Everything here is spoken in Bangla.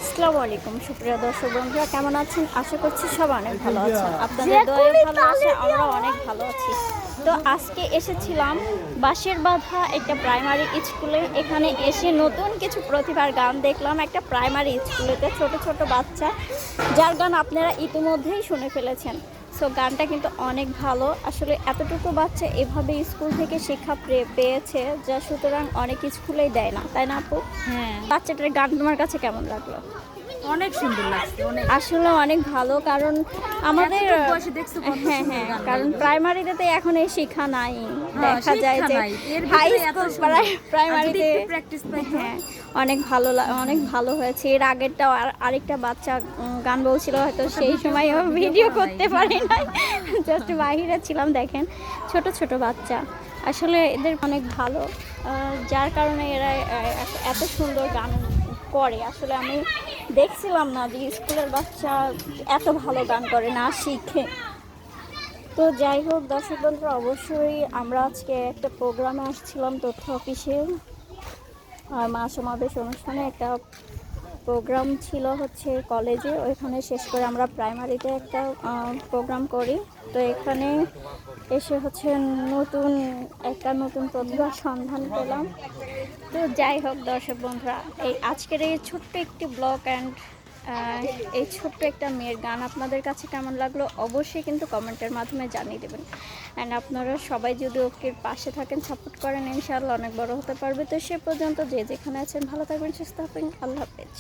আসসালামু আলাইকুম সুপ্রিয় দর্শক বন্ধুরা, কেমন আছেন? আশা করছি সব অনেক ভালো আছেন। আপনাদের দয়ায় ভালো আছে, আমরা অনেক ভালো আছি। তো আজকে এসেছিলাম বাঁশের বাঁধা একটা প্রাইমারি স্কুলে। এখানে এসে নতুন কিছু প্রতিভার গান দেখলাম একটা প্রাইমারি স্কুলেতে, ছোট ছোট বাচ্চা, যার গান আপনারা ইতিমধ্যেই শুনে ফেলেছেন। সো গানটা কিন্তু অনেক ভালো। আসলে এতটুকু বাচ্চা এভাবে স্কুল থেকে শিক্ষা পেয়েছে, যা সুতরাং অনেক স্কুলেই দেয় না, তাই না আপু? হ্যাঁ, বাচ্চাটার গান তোমার কাছে কেমন লাগলো? অনেক সুন্দর লাগছে, অনেক আসলে অনেক ভালো, কারণ আমাদের এতটুকু বয়সে দেখছো কত হ্যাঁ সুন্দর হ্যাঁ গান কারণ গাইলো। প্রাইমারিতে তো এখন এই শিক্ষা নাই। হ্যাঁ, দেখা যায় শিক্ষা যে নাই। এর হাই ভিতরে এত স্কুল সুন্দর। প্রাইমারিতে আর যদি একটু প্র্যাকটিস পাইতো। হ্যাঁ অনেক ভালো অনেক ভালো হয়েছে। এর আগেরটাও আরেকটা বাচ্চা গান বলছিল, হয়তো সেই সময় ভিডিও করতে পারি নাই, জাস্ট বাইরে ছিলাম। দেখেন ছোট ছোট বাচ্চা, আসলে এদের অনেক ভালো, যার কারণে এরা এত সুন্দর গান করে। আসলে আমি দেখছিলাম না যে স্কুলের বাচ্চা এত ভালো গান করে, না শিখে। তো যাই হোক দর্শক বন্ধুরা, অবশ্যই আমরা আজকে একটা প্রোগ্রামে আসছিলাম তথ্য অফিসের মা সমাবেশ অনুষ্ঠানে। একটা প্রোগ্রাম ছিল হচ্ছে কলেজে, ওইখানে শেষ করে আমরা প্রাইমারিতে একটা প্রোগ্রাম করি। তো এখানে এসে হচ্ছে নতুন প্রতিভার সন্ধান পেলাম। তো যাই হোক দর্শক বন্ধুরা, এই আজকের এই ছোট্ট একটি ব্লগ অ্যান্ড এই ছোট্ট একটা মেয়ের গান আপনাদের কাছে কেমন লাগলো অবশ্যই কিন্তু কমেন্টের মাধ্যমে জানিয়ে দেবেন। অ্যান্ড আপনারা সবাই যদি ওকে পাশে থাকেন, সাপোর্ট করেন, ইনশাআল্লাহ অনেক বড় হতে পারবে। তো সে পর্যন্ত যে যেখানে আছেন ভালো থাকবেন, সুস্থ থাকবেন। আল্লাহ হাফেজ।